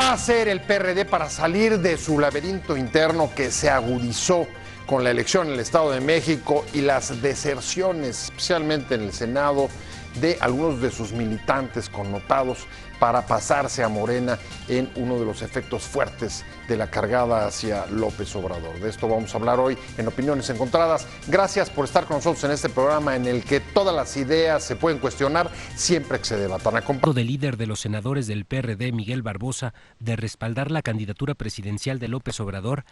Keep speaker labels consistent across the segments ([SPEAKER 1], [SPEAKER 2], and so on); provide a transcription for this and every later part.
[SPEAKER 1] va a hacer el PRD para salir de su laberinto interno que se agudizó con la elección en el Estado de México y las deserciones, especialmente en el Senado, de algunos de sus militantes connotados para pasarse a Morena en uno de los efectos fuertes de la cargada hacia López Obrador? De esto vamos a hablar hoy en Opiniones Encontradas. Gracias por estar con nosotros en este programa en el que todas las ideas se pueden cuestionar siempre que se debatan.
[SPEAKER 2] Del líder de los senadores del PRD, Miguel Barbosa, de respaldar la candidatura presidencial de López Obrador,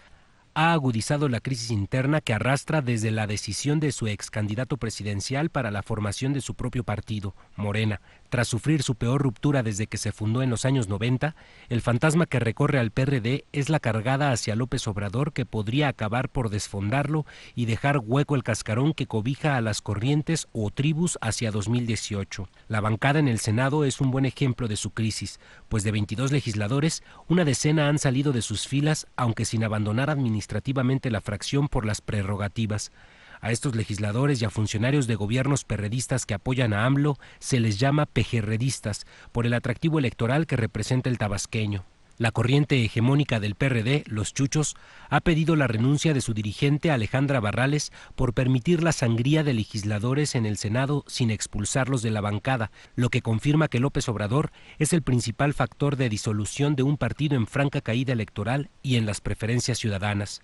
[SPEAKER 2] ha agudizado la crisis interna que arrastra desde la decisión de su ex candidato presidencial para la formación de su propio partido, Morena. Tras sufrir su peor ruptura desde que se fundó en los años 90, el fantasma que recorre al PRD es la cargada hacia López Obrador que podría acabar por desfondarlo y dejar hueco el cascarón que cobija a las corrientes o tribus hacia 2018. La bancada en el Senado es un buen ejemplo de su crisis, pues de 22 legisladores, una decena han salido de sus filas, aunque sin abandonar administrativamente la fracción por las prerrogativas. A estos legisladores y a funcionarios de gobiernos perredistas que apoyan a AMLO se les llama pejerredistas por el atractivo electoral que representa el tabasqueño. La corriente hegemónica del PRD, los Chuchos, ha pedido la renuncia de su dirigente Alejandra Barrales por permitir la sangría de legisladores en el Senado sin expulsarlos de la bancada, lo que confirma que López Obrador es el principal factor de disolución de un partido en franca caída electoral y en las preferencias ciudadanas.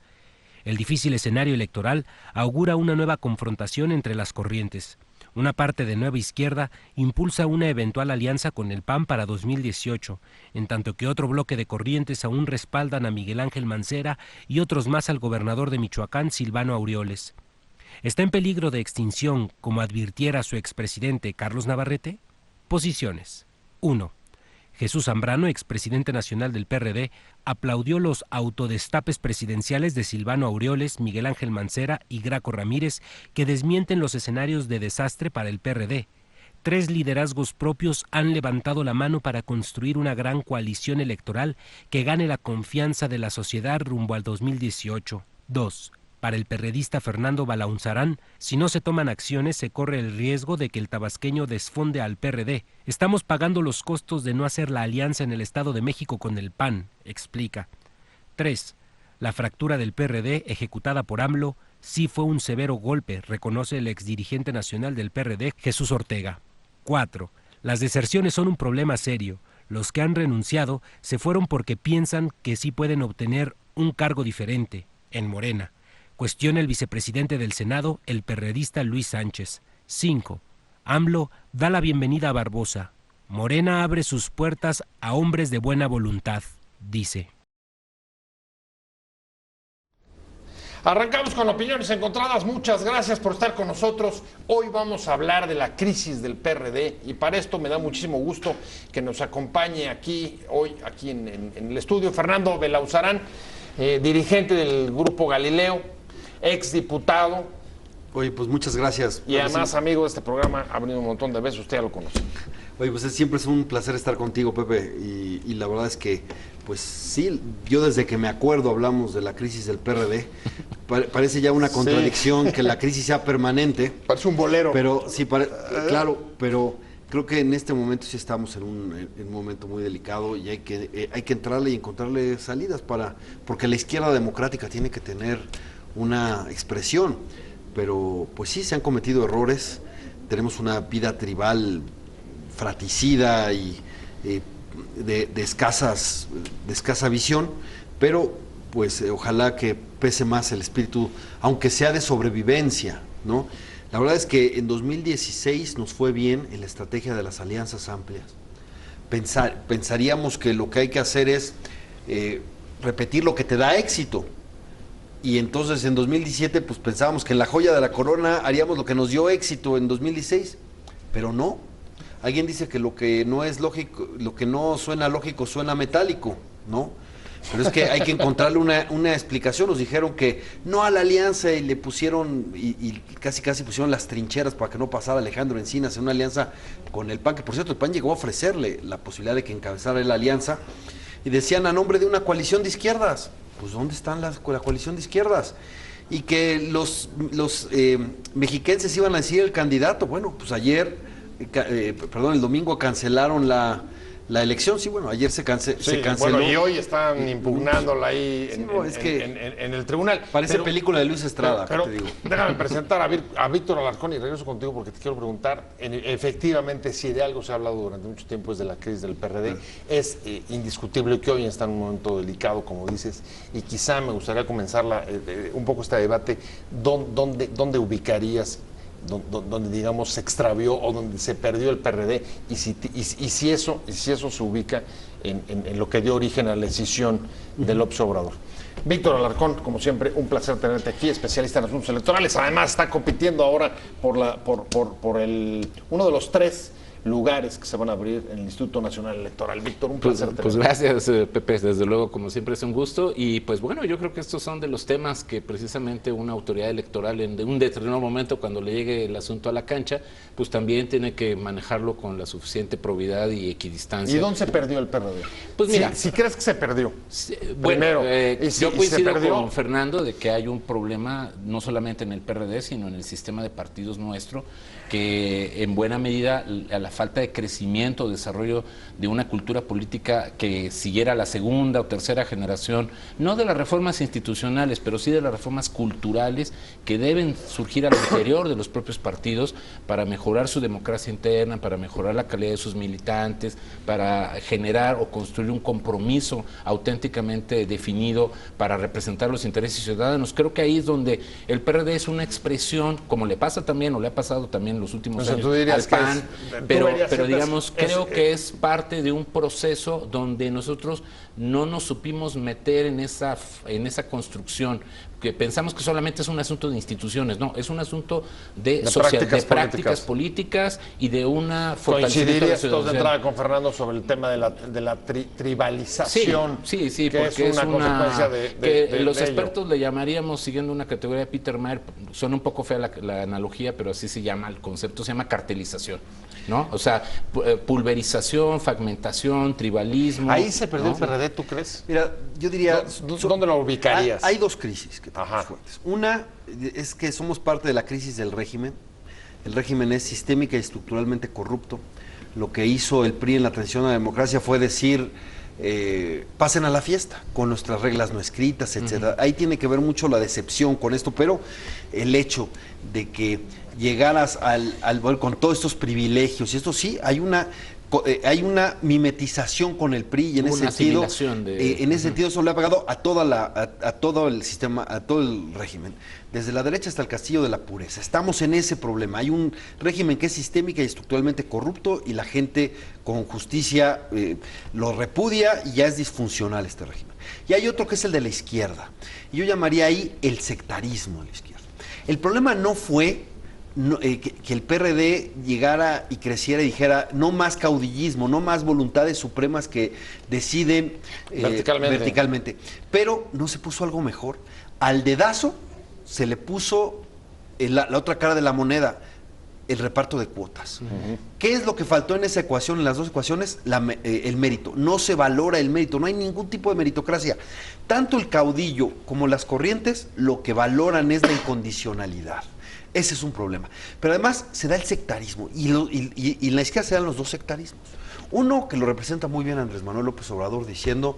[SPEAKER 2] El difícil escenario electoral augura una nueva confrontación entre las corrientes. Una parte de Nueva Izquierda impulsa una eventual alianza con el PAN para 2018, en tanto que otro bloque de corrientes aún respaldan a Miguel Ángel Mancera y otros más al gobernador de Michoacán, Silvano Aureoles. ¿Está en peligro de extinción, como advirtiera su expresidente Carlos Navarrete? Posiciones. 1. Jesús Zambrano, expresidente nacional del PRD, aplaudió los autodestapes presidenciales de Silvano Aureoles, Miguel Ángel Mancera y Graco Ramírez, que desmienten los escenarios de desastre para el PRD. 3 liderazgos propios han levantado la mano para construir una gran coalición electoral que gane la confianza de la sociedad rumbo al 2018. 2. Para el perredista Fernando Balaunzarán, si no se toman acciones se corre el riesgo de que el tabasqueño desfonde al PRD. Estamos pagando los costos de no hacer la alianza en el Estado de México con el PAN, explica. 3. La fractura del PRD ejecutada por AMLO sí fue un severo golpe, reconoce el exdirigente nacional del PRD, Jesús Ortega. 4. Las deserciones son un problema serio. Los que han renunciado se fueron porque piensan que sí pueden obtener un cargo diferente, en Morena. Cuestiona el vicepresidente del Senado, el perredista Luis Sánchez. 5. AMLO da la bienvenida a Barbosa. Morena abre sus puertas a hombres de buena voluntad, dice.
[SPEAKER 1] Arrancamos con Opiniones Encontradas. Muchas gracias por estar con nosotros. Hoy vamos a hablar de la crisis del PRD y para esto me da muchísimo gusto que nos acompañe hoy aquí en el estudio Fernando Balaunzarán, dirigente del Grupo Galileo, exdiputado.
[SPEAKER 3] Oye, pues muchas gracias.
[SPEAKER 1] Y además amigo de este programa, ha venido un montón de veces, usted ya lo conoce.
[SPEAKER 3] Oye, pues siempre es un placer estar contigo, Pepe, y la verdad es que, pues sí, yo desde que me acuerdo hablamos de la crisis del PRD, parece ya una contradicción que la crisis sea permanente.
[SPEAKER 1] Parece un bolero.
[SPEAKER 3] Pero sí, claro, pero creo que en este momento sí estamos en un momento muy delicado y hay que entrarle y encontrarle salidas porque la izquierda democrática tiene que tener una expresión, pero pues sí se han cometido errores, tenemos una vida tribal fratricida y de escasa visión, pero pues ojalá que pese más el espíritu, aunque sea de sobrevivencia, ¿no? La verdad es que en 2016 nos fue bien en la estrategia de las alianzas amplias. Pensaríamos que lo que hay que hacer es repetir lo que te da éxito. Y entonces en 2017 pues pensábamos que en la joya de la corona haríamos lo que nos dio éxito en 2016, pero no. Alguien dice que lo que no es lógico, lo que no suena lógico suena metálico, ¿no? Pero es que hay que encontrarle una explicación. Nos dijeron que no a la alianza y le pusieron, y casi pusieron las trincheras para que no pasara Alejandro Encinas en una alianza con el PAN, que por cierto el PAN llegó a ofrecerle la posibilidad de que encabezara la alianza, y decían a nombre de una coalición de izquierdas. Pues ¿dónde están la coalición de izquierdas? Y que los mexiquenses iban a decidir el candidato. Bueno, pues el domingo cancelaron la La elección, sí, bueno, ayer se canceló.
[SPEAKER 1] Bueno, y hoy están impugnándola ahí
[SPEAKER 3] Sí, no, es que
[SPEAKER 1] en el tribunal.
[SPEAKER 3] Parece película de Luis Estrada,
[SPEAKER 1] pero
[SPEAKER 3] te digo.
[SPEAKER 1] déjame presentar a Víctor Alarcón y regreso contigo porque te quiero preguntar. Efectivamente, si de algo se ha hablado durante mucho tiempo es de la crisis del PRD. Es indiscutible que hoy está en un momento delicado, como dices, y quizá me gustaría comenzar un poco este debate. ¿Dónde ubicarías donde digamos se extravió o donde se perdió el PRD y si eso se ubica en lo que dio origen a la decisión de López Obrador? Víctor Alarcón, como siempre, un placer tenerte aquí, especialista en asuntos electorales. Además está compitiendo ahora por uno de los 3 lugares que se van a abrir en el Instituto Nacional Electoral. Víctor, un placer.
[SPEAKER 4] Pues gracias, Pepe, desde luego, como siempre es un gusto, y pues bueno, yo creo que estos son de los temas que precisamente una autoridad electoral en un determinado momento, cuando le llegue el asunto a la cancha, pues también tiene que manejarlo con la suficiente probidad y equidistancia.
[SPEAKER 1] ¿Y dónde se perdió el PRD?
[SPEAKER 4] Pues mira,
[SPEAKER 1] si crees que se perdió.
[SPEAKER 4] Bueno,
[SPEAKER 1] primero,
[SPEAKER 4] yo coincido con Fernando de que hay un problema no solamente en el PRD, sino en el sistema de partidos nuestro, que en buena medida a la falta de crecimiento, desarrollo de una cultura política que siguiera la segunda o tercera generación, no de las reformas institucionales, pero sí de las reformas culturales que deben surgir al interior de los propios partidos para mejorar su democracia interna, para mejorar la calidad de sus militantes, para generar o construir un compromiso auténticamente definido para representar los intereses ciudadanos. Creo que ahí es donde el PRD es una expresión, como le pasa también o le ha pasado también en los últimos años al PAN, pero digamos, creo que es parte de un proceso donde nosotros no nos supimos meter en esa construcción, que pensamos que solamente es un asunto de instituciones, no, es un asunto de prácticas políticas y de una fortalecimiento de la
[SPEAKER 1] ¿Coincidirías todos de entrada con Fernando sobre el tema de la tribalización?
[SPEAKER 4] Sí,
[SPEAKER 1] que
[SPEAKER 4] porque es una
[SPEAKER 1] consecuencia
[SPEAKER 4] que los
[SPEAKER 1] de
[SPEAKER 4] expertos le llamaríamos, siguiendo una categoría de Peter Mayer, suena un poco fea la analogía, pero así se llama el concepto, se llama cartelización, ¿no? O sea, pulverización, fragmentación, tribalismo.
[SPEAKER 1] Ahí se perdió,
[SPEAKER 4] ¿no?
[SPEAKER 1] el PRD, ¿tú crees?
[SPEAKER 3] Mira, yo diría...
[SPEAKER 1] ¿Dónde lo ubicarías?
[SPEAKER 3] Hay 2 crisis que tenemos fuertes. Una es que somos parte de la crisis del régimen. El régimen es sistémica y estructuralmente corrupto. Lo que hizo el PRI en la transición a la democracia fue decir, pasen a la fiesta, con nuestras reglas no escritas, etcétera. Ahí tiene que ver mucho la decepción con esto, pero el hecho de que llegaras con todos estos privilegios, y esto sí, hay una mimetización con el PRI, y en ese sentido, sentido eso le ha pegado a todo el sistema, a todo el régimen, desde la derecha hasta el castillo de la pureza. Estamos en ese problema. Hay un régimen que es sistémica y estructuralmente corrupto, y la gente con justicia lo repudia, y ya es disfuncional este régimen. Y hay otro que es el de la izquierda, y yo llamaría ahí el sectarismo de la izquierda. El problema no fue que el PRD llegara y creciera y dijera no más caudillismo, no más voluntades supremas que deciden verticalmente. Pero no se puso algo mejor. Al dedazo se le puso la otra cara de la moneda, el reparto de cuotas. ¿Qué es lo que faltó en esa ecuación, en las 2 ecuaciones? El mérito. No se valora el mérito, no hay ningún tipo de meritocracia. Tanto el caudillo como las corrientes lo que valoran es la incondicionalidad. Ese es un problema. Pero además se da el sectarismo, y en la izquierda se dan los 2 sectarismos. Uno que lo representa muy bien Andrés Manuel López Obrador, diciendo,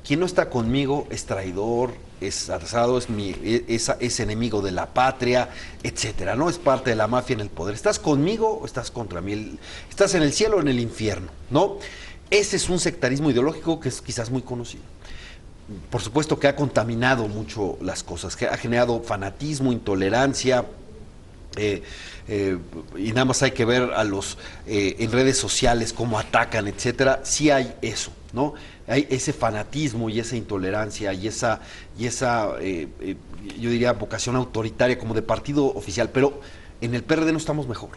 [SPEAKER 3] quien no está conmigo es traidor, es atrasado, es enemigo de la patria, etcétera, ¿no? Es parte de la mafia en el poder. ¿Estás conmigo o estás contra mí? ¿Estás en el cielo o en el infierno? ¿No? Ese es un sectarismo ideológico que es quizás muy conocido. Por supuesto que ha contaminado mucho las cosas, que ha generado fanatismo, intolerancia, y nada más hay que ver a los en redes sociales cómo atacan, etcétera. Sí hay eso, ¿no? Hay ese fanatismo y esa intolerancia y esa yo diría vocación autoritaria como de partido oficial, pero en el PRD no estamos mejor.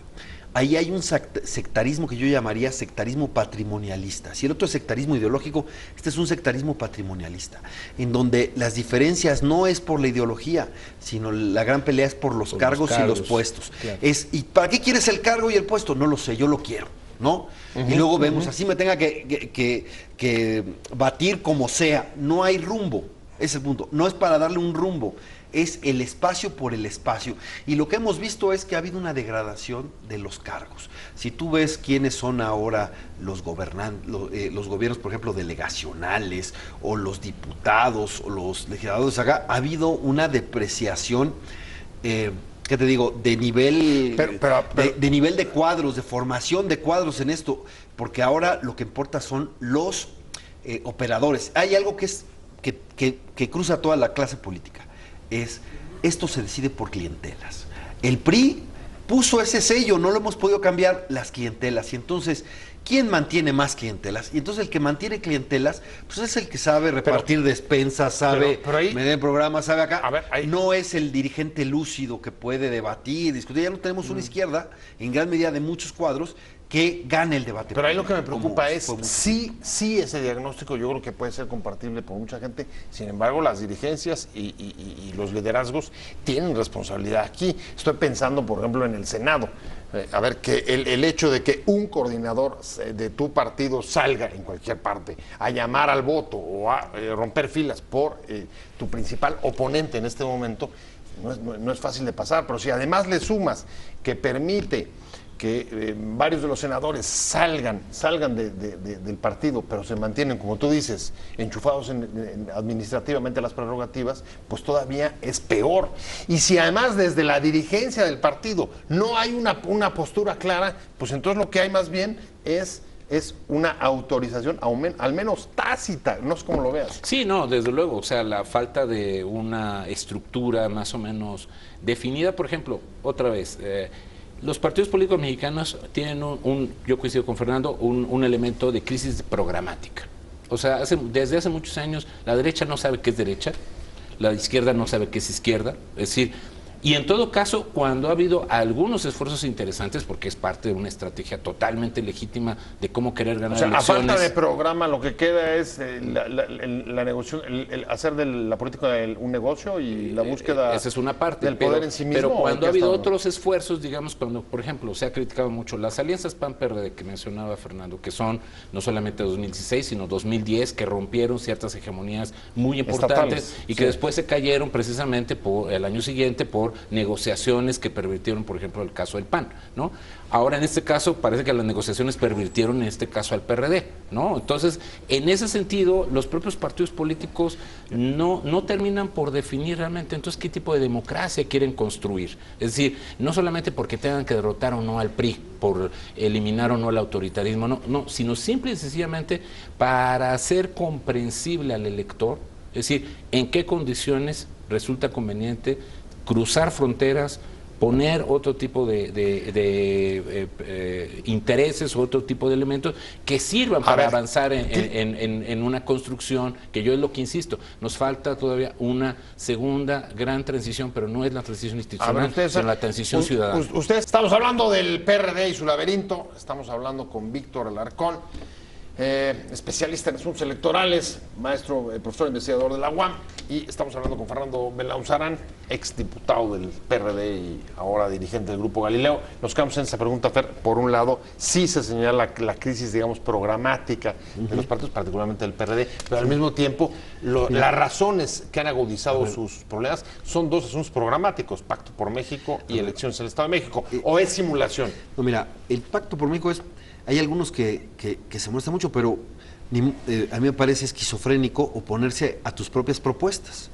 [SPEAKER 3] Ahí hay un sectarismo que yo llamaría sectarismo patrimonialista. Si el otro es sectarismo ideológico, este es un sectarismo patrimonialista, en donde las diferencias no es por la ideología, sino la gran pelea es por los cargos y los puestos. Claro. ¿Y para qué quieres el cargo y el puesto? No lo sé, yo lo quiero, ¿no? Y luego vemos, así me tenga que batir como sea, no hay rumbo. Ese es el punto. No es para darle un rumbo. es el espacio por el espacio. Y lo que hemos visto es que ha habido una degradación de los cargos. Si tú ves quiénes son ahora los gobiernos, por ejemplo, delegacionales, o los diputados, o los legisladores acá, ha habido una depreciación, ¿qué te digo? De nivel, de nivel de cuadros, de formación de cuadros en esto, porque ahora lo que importa son los operadores. Hay algo que cruza toda la clase política, esto se decide por clientelas. El PRI puso ese sello, no lo hemos podido cambiar, las clientelas, y entonces, ¿quién mantiene más clientelas? Y entonces el que mantiene clientelas, pues es el que sabe repartir despensas, sabe medir programas, sabe acá.
[SPEAKER 1] A ver,
[SPEAKER 3] no es el dirigente lúcido que puede debatir, discutir. Ya no tenemos una izquierda, en gran medida de muchos cuadros, que gane el debate.
[SPEAKER 1] Pero ahí lo que me preocupa es, sí, ese diagnóstico yo creo que puede ser compartible por mucha gente, sin embargo las dirigencias y los liderazgos tienen responsabilidad aquí. Estoy pensando, por ejemplo, en el Senado. A ver, que el hecho de que un coordinador de tu partido salga en cualquier parte a llamar al voto o a romper filas por tu principal oponente en este momento, no es fácil de pasar, pero si además le sumas que permite que varios de los senadores salgan del partido, pero se mantienen, como tú dices, enchufados administrativamente a las prerrogativas, pues todavía es peor. Y si además desde la dirigencia del partido no hay una postura clara, pues entonces lo que hay más bien es una autorización, al menos tácita, no sé cómo lo veas.
[SPEAKER 4] Sí, no, desde luego, o sea, la falta de una estructura más o menos definida, por ejemplo, otra vez, los partidos políticos mexicanos tienen yo coincido con Fernando, un elemento de crisis programática. O sea, desde hace muchos años la derecha no sabe qué es derecha, la izquierda no sabe qué es izquierda, es decir, y en todo caso, cuando ha habido algunos esfuerzos interesantes, porque es parte de una estrategia totalmente legítima de cómo querer ganar elecciones.
[SPEAKER 1] A falta de programa, lo que queda es la negociación, el hacer de la política un negocio y la búsqueda
[SPEAKER 4] esa es una parte,
[SPEAKER 1] del poder en sí mismo.
[SPEAKER 4] Pero cuando ha habido otros esfuerzos, digamos, cuando, por ejemplo, se ha criticado mucho las alianzas PAN-PRD que mencionaba Fernando, que son no solamente 2016, sino 2010, que rompieron ciertas hegemonías muy importantes estatales, y que después se cayeron precisamente el año siguiente por negociaciones que pervirtieron, por ejemplo, el caso del PAN, ¿no? Ahora, en este caso, parece que las negociaciones pervirtieron, en este caso, al PRD, ¿no? Entonces, en ese sentido, los propios partidos políticos no terminan por definir realmente, entonces, qué tipo de democracia quieren construir. Es decir, no solamente porque tengan que derrotar o no al PRI, por eliminar o no el autoritarismo, no, sino simple y sencillamente para hacer comprensible al elector, es decir, en qué condiciones resulta conveniente cruzar fronteras, poner otro tipo de intereses, otro tipo de elementos que sirvan para avanzar en una construcción, que yo es lo que insisto, nos falta todavía una segunda gran transición, pero no es la transición institucional, sino la transición ciudadana.
[SPEAKER 1] Estamos hablando del PRD y su laberinto, estamos hablando con Víctor Alarcón, especialista en asuntos electorales, maestro, profesor investigador de la UAM, y estamos hablando con Fernando Belauzarán, exdiputado del PRD y ahora dirigente del Grupo Galileo. Nos quedamos en esa pregunta, Fer. Por un lado, sí se señala la crisis, digamos, programática de los partidos, particularmente del PRD, pero al mismo tiempo las razones que han agudizado sus problemas son dos asuntos programáticos, Pacto por México y elecciones en el Estado de México. ¿O es simulación?
[SPEAKER 3] No, mira, el Pacto por México hay algunos que se molestan mucho, pero a mí me parece esquizofrénico oponerse a tus propias propuestas.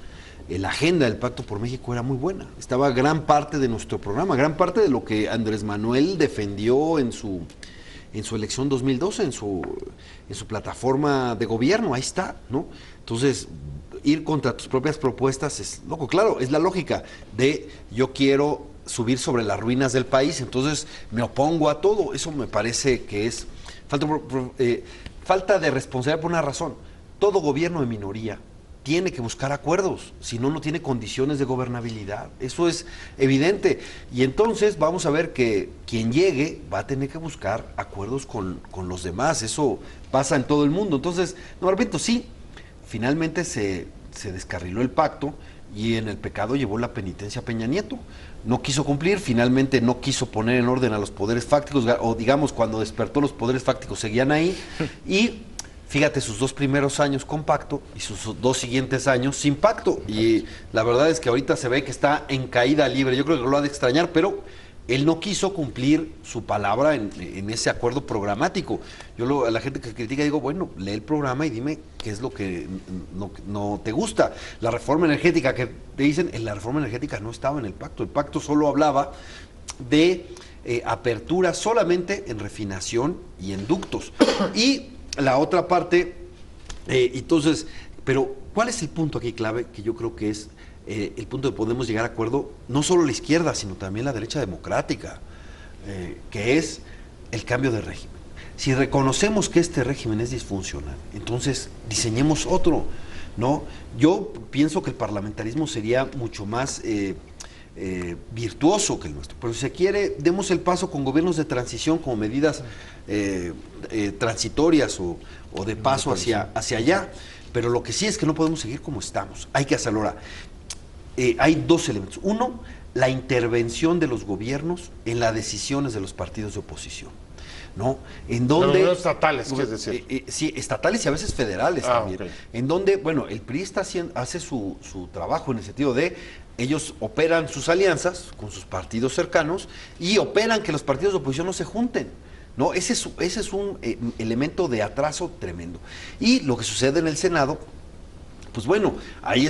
[SPEAKER 3] La agenda del Pacto por México era muy buena. Estaba gran parte de nuestro programa, gran parte de lo que Andrés Manuel defendió en su elección 2012, en su plataforma de gobierno. Ahí está, ¿no? Entonces, ir contra tus propias propuestas es loco. Claro, es la lógica de yo quiero subir sobre las ruinas del país, entonces me opongo a todo. Eso me parece que es falta de responsabilidad por una razón. Todo gobierno de minoría tiene que buscar acuerdos, si no, no tiene condiciones de gobernabilidad. Eso es evidente. Y entonces vamos a ver que quien llegue va a tener que buscar acuerdos con los demás. Eso pasa en todo el mundo. Entonces, no, repito, sí, finalmente se descarriló el pacto y en el pecado llevó la penitencia a Peña Nieto. No quiso cumplir, finalmente no quiso poner en orden a los poderes fácticos, o digamos, cuando despertó los poderes fácticos seguían ahí, y Fíjate, sus 2 primeros años con pacto y sus 2 siguientes años sin pacto. Y la verdad es que ahorita se ve que está en caída libre. Yo creo que lo ha de extrañar, pero él no quiso cumplir su palabra en ese acuerdo programático. A la gente que critica digo, bueno, lee el programa y dime qué es lo que no te gusta. La reforma energética que te dicen, la reforma energética no estaba en el pacto. El pacto solo hablaba de apertura solamente en refinación y en ductos. Y la otra parte, entonces, pero ¿cuál es el punto aquí clave? Que yo creo que es el punto de podemos llegar a acuerdo, no solo la izquierda, sino también la derecha democrática, que es el cambio de régimen. Si reconocemos que este régimen es disfuncional, entonces diseñemos otro, ¿no? Yo pienso que el parlamentarismo sería mucho más virtuoso que el nuestro, pero si se quiere, demos el paso con gobiernos de transición como medidas transitorias o de paso hacia allá, pero lo que sí es que no podemos seguir como estamos, hay que hacerlo ahora. Hay 2 elementos. Uno, la intervención de los gobiernos en las decisiones de los partidos de oposición, ¿no? En donde
[SPEAKER 1] los estatales, ¿qué es decir?
[SPEAKER 3] Sí, estatales y a veces federales también.
[SPEAKER 1] Okay.
[SPEAKER 3] En donde, bueno, el PRI hace su trabajo en el sentido de ellos operan sus alianzas con sus partidos cercanos y operan que los partidos de oposición no se junten, ¿no? Ese es un elemento de atraso tremendo. Y lo que sucede en el Senado, pues bueno, ahí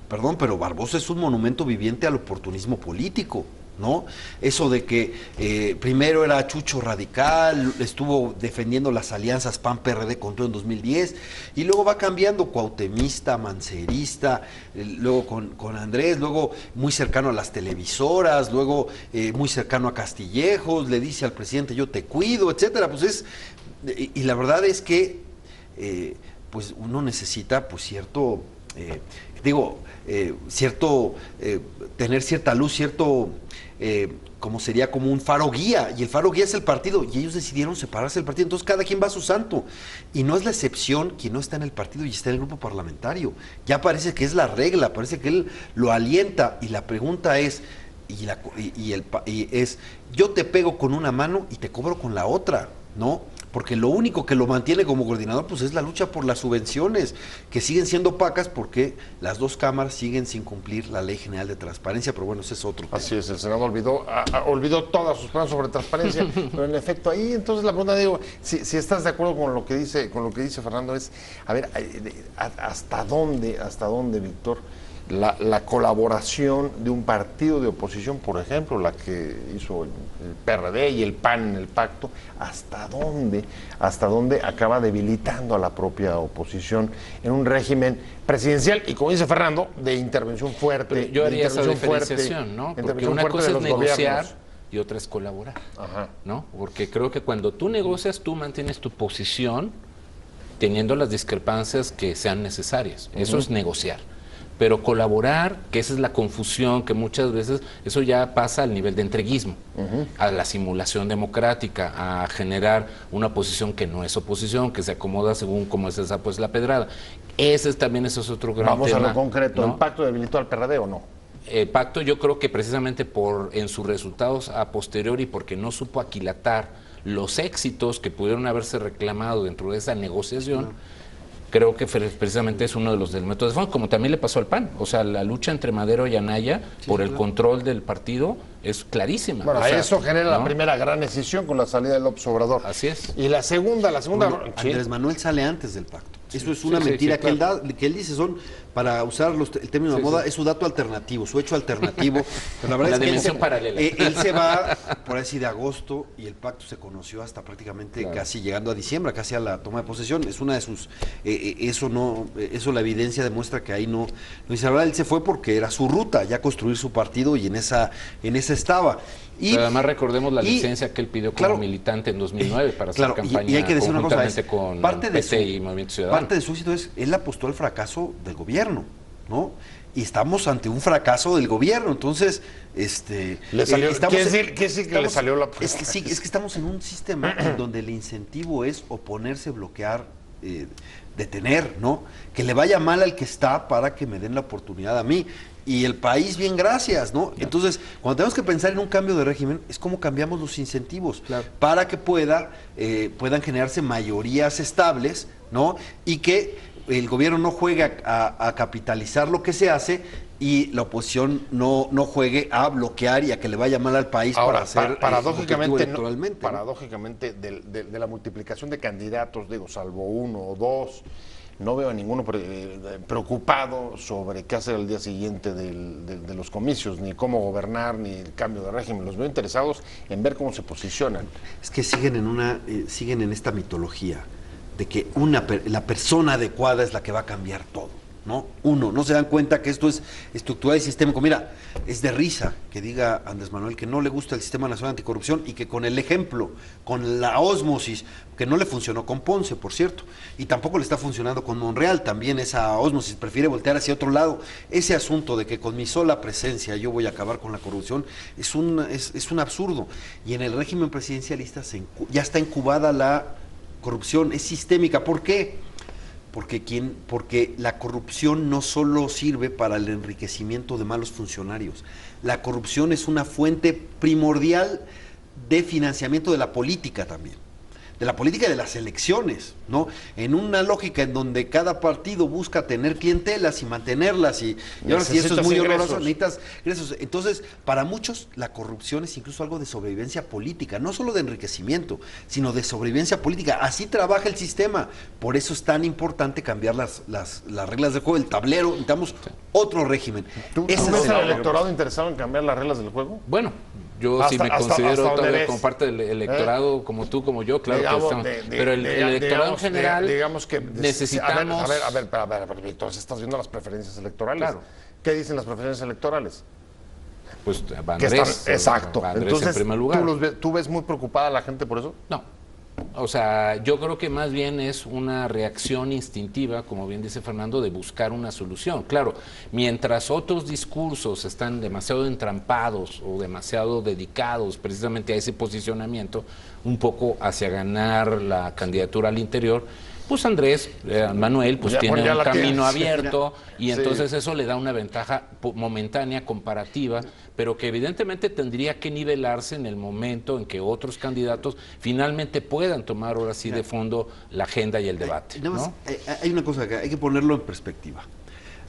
[SPEAKER 3] perdón, pero Barbosa es un monumento viviente al oportunismo político, ¿no? Eso de que primero era Chucho radical, estuvo defendiendo las alianzas PAN-PRD con todo en 2010, y luego va cambiando, cuautemista, mancerista, luego con Andrés, luego muy cercano a las televisoras, luego muy cercano a Castillejos, le dice al presidente yo te cuido, etcétera. Pues y la verdad es que pues uno necesita pues cierto, tener cierta luz, cierto, como sería como un faro guía, y el faro guía es el partido, y ellos decidieron separarse del partido, entonces cada quien va a su santo, y no es la excepción quien no está en el partido y está en el grupo parlamentario, ya parece que es la regla, parece que él lo alienta, y la pregunta es, es, yo te pego con una mano y te cobro con la otra, ¿no? Porque lo único que lo mantiene como coordinador pues es la lucha por las subvenciones, que siguen siendo opacas porque las 2 cámaras siguen sin cumplir la Ley General de Transparencia, pero bueno, ese es otro tema.
[SPEAKER 1] Así es, el Senado olvidó todas sus planes sobre transparencia, pero en efecto ahí entonces la pregunta, digo, si estás de acuerdo con lo que dice Fernando, es, a ver, ¿hasta dónde, Víctor, la colaboración de un partido de oposición, por ejemplo, la que hizo el PRD y el PAN en el pacto, hasta dónde acaba debilitando a la propia oposición en un régimen presidencial y, como dice Fernando, de intervención fuerte?
[SPEAKER 4] Pero yo haría esa diferenciación, ¿no? Porque una cosa es negociar y otra es colaborar, ¿no? Porque creo que cuando tú negocias, tú mantienes tu posición teniendo las discrepancias que sean necesarias. Eso es negociar. Pero colaborar, que esa es la confusión, que muchas veces eso ya pasa al nivel de entreguismo, a la simulación democrática, a generar una oposición que no es oposición, que se acomoda según cómo es esa pues la pedrada. Ese es otro gran
[SPEAKER 1] Vamos
[SPEAKER 4] tema.
[SPEAKER 1] a lo concreto,
[SPEAKER 4] ¿no?
[SPEAKER 1] ¿El pacto debilitó al PRD o no?
[SPEAKER 4] El pacto yo creo que precisamente en sus resultados a posteriori, porque no supo aquilatar los éxitos que pudieron haberse reclamado dentro de esa negociación, creo que precisamente es uno de los elementos de fondo, como también le pasó al PAN. O sea, la lucha entre Madero y Anaya por el control del partido es clarísima.
[SPEAKER 1] Bueno, eso genera la primera gran decisión con la salida de López Obrador.
[SPEAKER 4] Así es.
[SPEAKER 1] Y la segunda...
[SPEAKER 3] Bueno, Andrés Manuel sale antes del pacto. Eso es una mentira que él dice, para usar el término de moda, es su dato alternativo, su hecho alternativo. Pero la verdad es que
[SPEAKER 4] dimensión paralela.
[SPEAKER 3] Él se va por así de agosto y el pacto se conoció hasta prácticamente casi llegando a diciembre, casi a la toma de posesión. Es una de sus, eso la evidencia demuestra que ahí no dice, la verdad él se fue porque era su ruta, ya construir su partido y en esa estaba.
[SPEAKER 4] Pero además recordemos la licencia que él pidió como militante en 2009 para hacer campaña
[SPEAKER 3] y hay que decir una cosa,
[SPEAKER 4] con PT y Movimiento Ciudadano.
[SPEAKER 3] Parte de su éxito es, él apostó al fracaso del gobierno, ¿no? Y estamos ante un fracaso del gobierno, entonces,
[SPEAKER 1] le salió, ¿qué decir que le salió la
[SPEAKER 3] es que estamos en un sistema en donde el incentivo es oponerse, bloquear, detener, ¿no? Que le vaya mal al que está para que me den la oportunidad a mí. Y el país, bien, gracias, ¿no? Entonces, cuando tenemos que pensar en un cambio de régimen, es como cambiamos los incentivos para que puedan generarse mayorías estables ¿no? Y que el gobierno no juegue a capitalizar lo que se hace y la oposición no juegue a bloquear y a que le vaya mal al país.
[SPEAKER 1] Ahora,
[SPEAKER 3] para hacer
[SPEAKER 1] paradójicamente,
[SPEAKER 3] electoralmente, ¿no?
[SPEAKER 1] paradójicamente de la multiplicación de candidatos, digo, salvo uno o dos, no veo a ninguno preocupado sobre qué hacer al día siguiente de los comicios, ni cómo gobernar, ni el cambio de régimen. Los veo interesados en ver cómo se posicionan.
[SPEAKER 3] Es que siguen en esta mitología de que la persona adecuada es la que va a cambiar todo. No se dan cuenta que esto es estructural y sistémico. Mira, es de risa que diga Andrés Manuel que no le gusta el Sistema Nacional Anticorrupción y que con el ejemplo, con la ósmosis, que no le funcionó con Ponce, por cierto, y tampoco le está funcionando con Monreal, también esa ósmosis prefiere voltear hacia otro lado. Ese asunto de que con mi sola presencia yo voy a acabar con la corrupción es un absurdo. Y en el régimen presidencialista ya está incubada la corrupción, es sistémica. ¿Por qué? Porque la corrupción no solo sirve para el enriquecimiento de malos funcionarios, la corrupción es una fuente primordial de financiamiento de la política también, de la política y de las elecciones, ¿no? En una lógica en donde cada partido busca tener clientelas y mantenerlas y ahora sí, eso es muy horroroso, necesitas ingresos. Entonces, para muchos la corrupción es incluso algo de sobrevivencia política, no solo de enriquecimiento, sino de sobrevivencia política. Así trabaja el sistema. Por eso es tan importante cambiar las reglas del juego, el tablero. Necesitamos otro régimen.
[SPEAKER 1] ¿Tú ves al electorado interesado en cambiar las reglas del juego?
[SPEAKER 4] Bueno, yo sí me considero todavía como parte del electorado, como tú, como yo, claro, digamos, que estamos. Pero el electorado en general,
[SPEAKER 1] digamos que
[SPEAKER 4] necesitamos...
[SPEAKER 1] A ver, entonces estás viendo las preferencias electorales.
[SPEAKER 4] Claro.
[SPEAKER 1] ¿Qué dicen las preferencias electorales?
[SPEAKER 4] Pues Andrés,
[SPEAKER 1] exacto.
[SPEAKER 4] Andrés
[SPEAKER 1] entonces,
[SPEAKER 4] en primer lugar.
[SPEAKER 1] ¿tú ves muy preocupada a la gente por eso?
[SPEAKER 4] No. O sea, yo creo que más bien es una reacción instintiva, como bien dice Fernando, de buscar una solución. Claro, mientras otros discursos están demasiado entrampados o demasiado dedicados precisamente a ese posicionamiento, un poco hacia ganar la candidatura al interior, pues Andrés Manuel pues tiene un camino abierto y entonces eso le da una ventaja momentánea, comparativa, pero que evidentemente tendría que nivelarse en el momento en que otros candidatos finalmente puedan tomar ahora sí de fondo la agenda y el debate.
[SPEAKER 3] Hay una cosa que hay que ponerlo en perspectiva.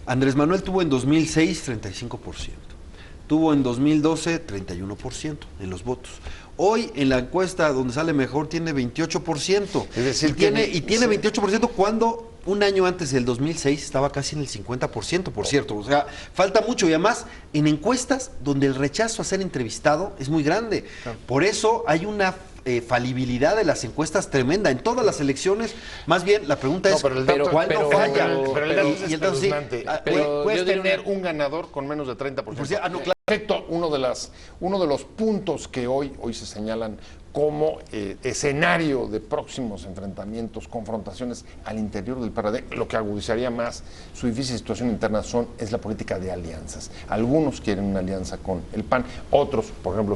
[SPEAKER 3] Andrés Manuel tuvo en 2006 35%, tuvo en 2012 31% en los votos. Hoy en la encuesta donde sale mejor tiene 28%.
[SPEAKER 1] Es decir,
[SPEAKER 3] tiene 28% cuando un año antes del 2006 estaba casi en el 50%, por cierto. O sea, falta mucho y además en encuestas donde el rechazo a ser entrevistado es muy grande. Por eso hay una falibilidad de las encuestas tremenda en todas las elecciones. Más bien la pregunta es ¿cuál no falla?
[SPEAKER 1] Pero el dato es espeluznante. Puedes tener un ganador con menos de 30%.
[SPEAKER 3] Claro.
[SPEAKER 1] Perfecto, uno de los puntos que hoy se señalan como escenario de próximos enfrentamientos, confrontaciones al interior del PRD, lo que agudizaría más su difícil situación interna es la política de alianzas. Algunos quieren una alianza con el PAN, otros, por ejemplo,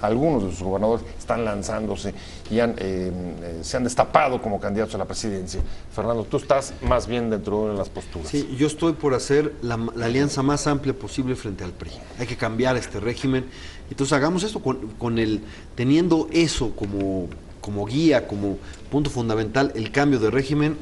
[SPEAKER 1] algunos de sus gobernadores están lanzándose y se han destapado como candidatos a la presidencia. Fernando, tú estás más bien dentro de las posturas.
[SPEAKER 3] Sí, yo estoy por hacer la alianza más amplia posible frente al PRI. Hay que cambiar este régimen. Entonces hagamos esto teniendo eso como guía, como punto fundamental, el cambio de régimen,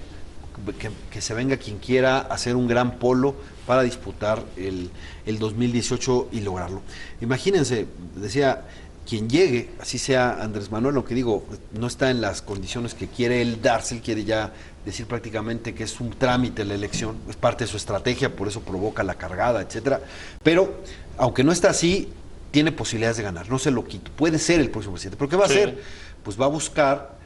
[SPEAKER 3] que se venga quien quiera hacer un gran polo para disputar el 2018 y lograrlo. Imagínense, decía, quien llegue, así sea Andrés Manuel, lo que digo, no está en las condiciones que quiere él darse, él quiere ya decir prácticamente que es un trámite la elección, es parte de su estrategia, por eso provoca la cargada, etcétera. Pero, aunque no está así, tiene posibilidades de ganar, no se lo quito, puede ser el próximo presidente, pero ¿qué va a hacer? Pues va a buscar,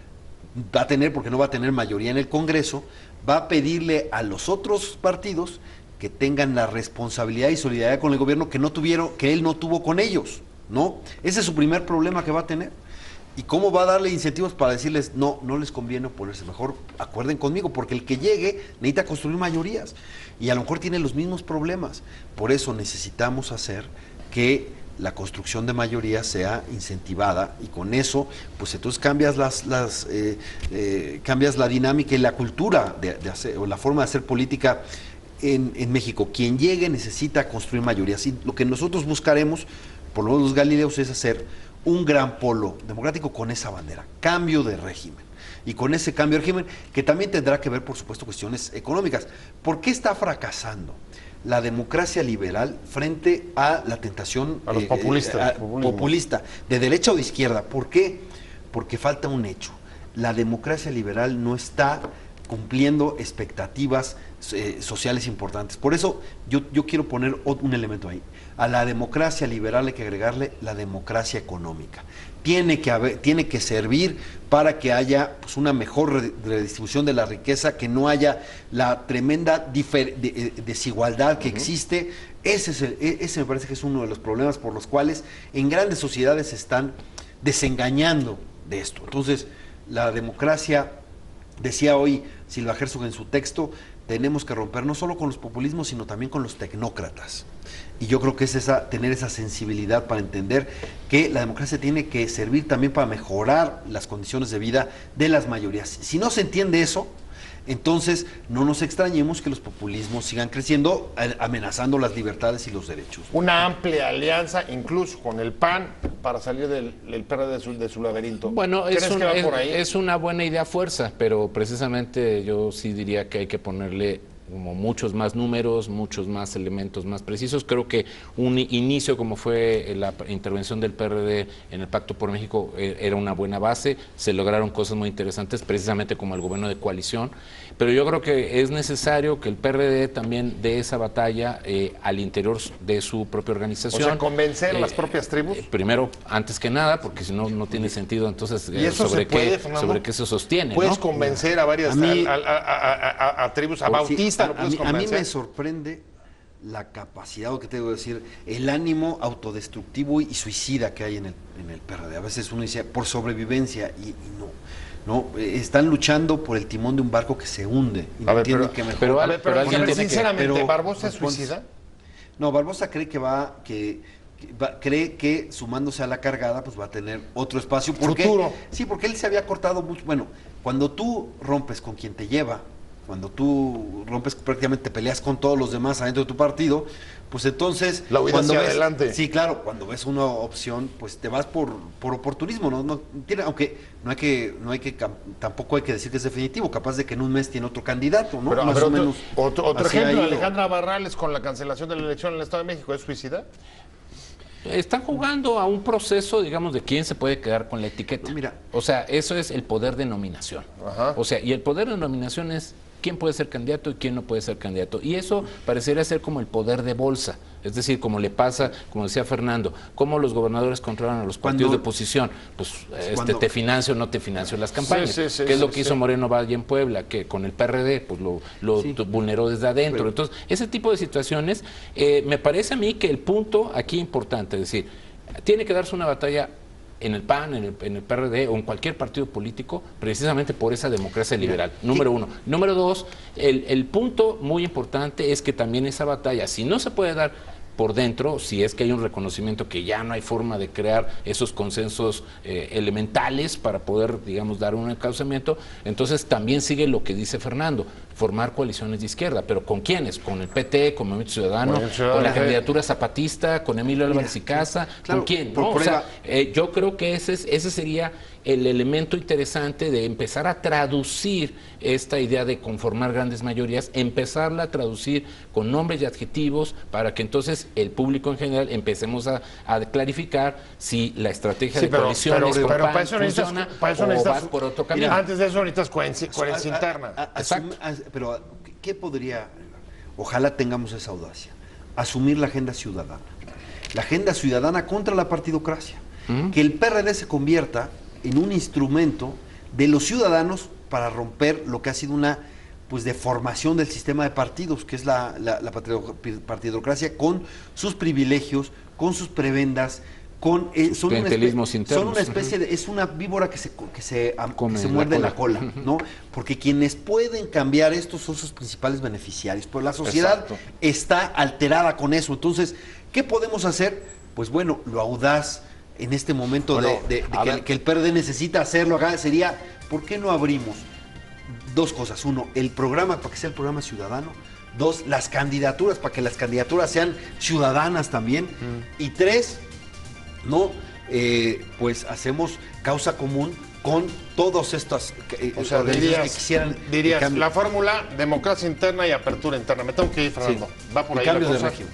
[SPEAKER 3] porque no va a tener mayoría en el Congreso, va a pedirle a los otros partidos que tengan la responsabilidad y solidaridad con el gobierno que él no tuvo con ellos, ¿no? Ese es su primer problema que va a tener. ¿Y cómo va a darle incentivos para decirles, no les conviene oponerse? Mejor acuerden conmigo, porque el que llegue necesita construir mayorías y a lo mejor tiene los mismos problemas. Por eso necesitamos hacer que la construcción de mayoría sea incentivada y con eso, pues entonces cambias cambias la dinámica y la cultura de hacer, o la forma de hacer política en México. Quien llegue necesita construir mayorías y lo que nosotros buscaremos, por lo menos los Galileos, es hacer un gran polo democrático con esa bandera, cambio de régimen. y con ese cambio de régimen, que también tendrá que ver, por supuesto, cuestiones económicas. ¿Por qué está fracasando la democracia liberal frente a la tentación
[SPEAKER 1] a los populistas,
[SPEAKER 3] populista, de derecha o de izquierda? ¿Por qué? Porque falta un hecho. La democracia liberal no está cumpliendo expectativas sociales importantes. Por eso yo quiero poner un elemento ahí. A la democracia liberal hay que agregarle la democracia económica. Tiene que servir para que haya pues, una mejor redistribución de la riqueza, que no haya la tremenda desigualdad que existe. Ese me parece que es uno de los problemas por los cuales en grandes sociedades se están desengañando de esto. Entonces, la democracia, decía hoy Silva Herzog en su texto, tenemos que romper no solo con los populismos, sino también con los tecnócratas. Y yo creo que es tener esa sensibilidad para entender que la democracia tiene que servir también para mejorar las condiciones de vida de las mayorías. Si no se entiende eso, entonces no nos extrañemos que los populismos sigan creciendo, amenazando las libertades y los derechos.
[SPEAKER 1] Una amplia alianza, incluso con el PAN, para salir del PRD de su laberinto.
[SPEAKER 4] Bueno, es una buena idea fuerza, pero precisamente yo sí diría que hay que ponerle como muchos más números, muchos más elementos más precisos. Creo que un inicio como fue la intervención del PRD en el Pacto por México era una buena base, se lograron cosas muy interesantes, precisamente como el gobierno de coalición, pero yo creo que es necesario que el PRD también dé esa batalla al interior de su propia organización.
[SPEAKER 1] O sea, convencer las propias tribus.
[SPEAKER 4] Primero, antes que nada, porque si no, no tiene sentido, entonces,
[SPEAKER 1] ¿y eso sobre
[SPEAKER 4] qué se sostiene?
[SPEAKER 1] Puedes
[SPEAKER 4] ¿no?
[SPEAKER 1] convencer a varias a tribus, a Bautista.
[SPEAKER 3] A mí me sorprende la capacidad, o que te debo decir, el ánimo autodestructivo y suicida que hay en el PRD. A veces uno dice, por sobrevivencia, y no, están luchando por el timón de un barco que se hunde. Y no entienden que mejor.
[SPEAKER 1] Pero
[SPEAKER 3] alguien tiene
[SPEAKER 1] sinceramente, ¿Barbosa es suicida?
[SPEAKER 3] No, Barbosa cree cree que sumándose a la cargada, pues va a tener otro espacio.
[SPEAKER 1] Futuro.
[SPEAKER 3] Sí, porque él se había cortado mucho. Bueno, cuando tú rompes con quien te lleva, cuando tú rompes, prácticamente te peleas con todos los demás adentro de tu partido, pues entonces
[SPEAKER 1] la huida hacia adelante.
[SPEAKER 3] Sí, claro, cuando ves una opción, pues te vas por oportunismo, no tiene, aunque tampoco hay que decir que es definitivo, capaz de que en un mes tiene otro candidato, ¿no?
[SPEAKER 1] Pero,
[SPEAKER 3] más o menos.
[SPEAKER 1] Otro ejemplo, Alejandra Barrales con la cancelación de la elección en el Estado de México, ¿es suicida?
[SPEAKER 4] Están jugando a un proceso, digamos, de quién se puede quedar con la etiqueta.
[SPEAKER 3] No, mira.
[SPEAKER 4] O sea, eso es el poder de nominación.
[SPEAKER 1] Ajá.
[SPEAKER 4] O sea, y el poder de nominación es quién puede ser candidato y quién no puede ser candidato. Y eso parecería ser como el poder de bolsa. Es decir, como le pasa, como decía Fernando, cómo los gobernadores controlan a los partidos de oposición. Pues te financio o no te financio las campañas. ¿Qué es lo que hizo Moreno Valle en Puebla? Que con el PRD pues lo vulneró desde adentro. Entonces, ese tipo de situaciones, me parece a mí que el punto aquí importante, es decir, tiene que darse una batalla en el PAN, en el PRD o en cualquier partido político, precisamente por esa democracia liberal, número uno. Número dos, el punto muy importante es que también esa batalla, si no se puede dar por dentro, si es que hay un reconocimiento que ya no hay forma de crear esos consensos elementales para poder, digamos, dar un encauzamiento, entonces también sigue lo que dice Fernando, formar coaliciones de izquierda, pero ¿con quiénes? Con el PT, con Movimiento Ciudadano, con la candidatura zapatista, con Emilio Álvarez y Casa, claro, ¿con quién? ¿No? O sea, yo creo que ese sería el elemento interesante de empezar a traducir esta idea de conformar grandes mayorías, empezarla a traducir con nombres y adjetivos para que entonces el público en general empecemos a clarificar si la estrategia de coaliciones con PAN funciona o va por otro camino.
[SPEAKER 1] Mira, antes de eso necesitas coherencia interna.
[SPEAKER 3] Exacto. Pero, ¿qué podría? Ojalá tengamos esa audacia. Asumir la agenda ciudadana. La agenda ciudadana contra la partidocracia. Que el PRD se convierta en un instrumento de los ciudadanos para romper lo que ha sido una deformación del sistema de partidos, que es la partidocracia, con sus privilegios, con sus prebendas, son una especie de, es una víbora que se muerde la cola, ¿no? Porque quienes pueden cambiar esto son sus principales beneficiarios, pero la sociedad está alterada con eso. Entonces, ¿qué podemos hacer? Pues bueno, lo audaz en este momento que el PRD necesita hacerlo acá sería, ¿por qué no abrimos dos cosas? Uno, el programa para que sea el programa ciudadano. Dos, las candidaturas para que las candidaturas sean ciudadanas también. Y tres, pues hacemos causa común con todas estas
[SPEAKER 1] O sea,
[SPEAKER 3] organizaciones que quisieran
[SPEAKER 1] dirías
[SPEAKER 3] cambio.
[SPEAKER 1] la fórmula, democracia interna y apertura interna. Me tengo que ir, Fernando.
[SPEAKER 3] Sí.
[SPEAKER 1] Va por
[SPEAKER 3] Y
[SPEAKER 1] ahí la
[SPEAKER 3] cambios de
[SPEAKER 1] cosa.
[SPEAKER 3] régimen.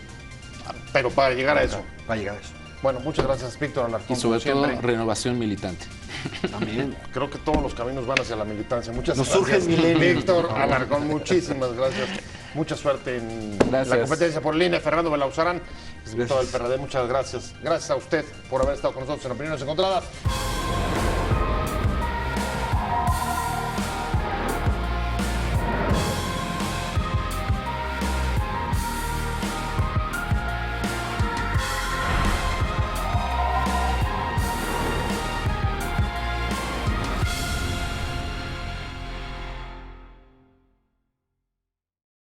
[SPEAKER 1] Pero para llegar a eso.
[SPEAKER 3] Va a llegar a eso.
[SPEAKER 1] Bueno, muchas gracias, Víctor Alarcón.
[SPEAKER 4] Y sobre
[SPEAKER 1] como
[SPEAKER 4] todo
[SPEAKER 1] siempre.
[SPEAKER 4] renovación militante.
[SPEAKER 3] También.
[SPEAKER 1] Creo que todos los caminos van hacia la militancia. Muchas
[SPEAKER 3] Nos
[SPEAKER 1] gracias.
[SPEAKER 3] surge el milenio.
[SPEAKER 1] Víctor Alarcón, muchísimas gracias. Mucha suerte en
[SPEAKER 4] Gracias.
[SPEAKER 1] la competencia por línea. Fernando Belauzarán,
[SPEAKER 3] Gracias.
[SPEAKER 1] todo el PRD, muchas gracias. Gracias a usted por haber estado con nosotros en Opiniones Encontradas.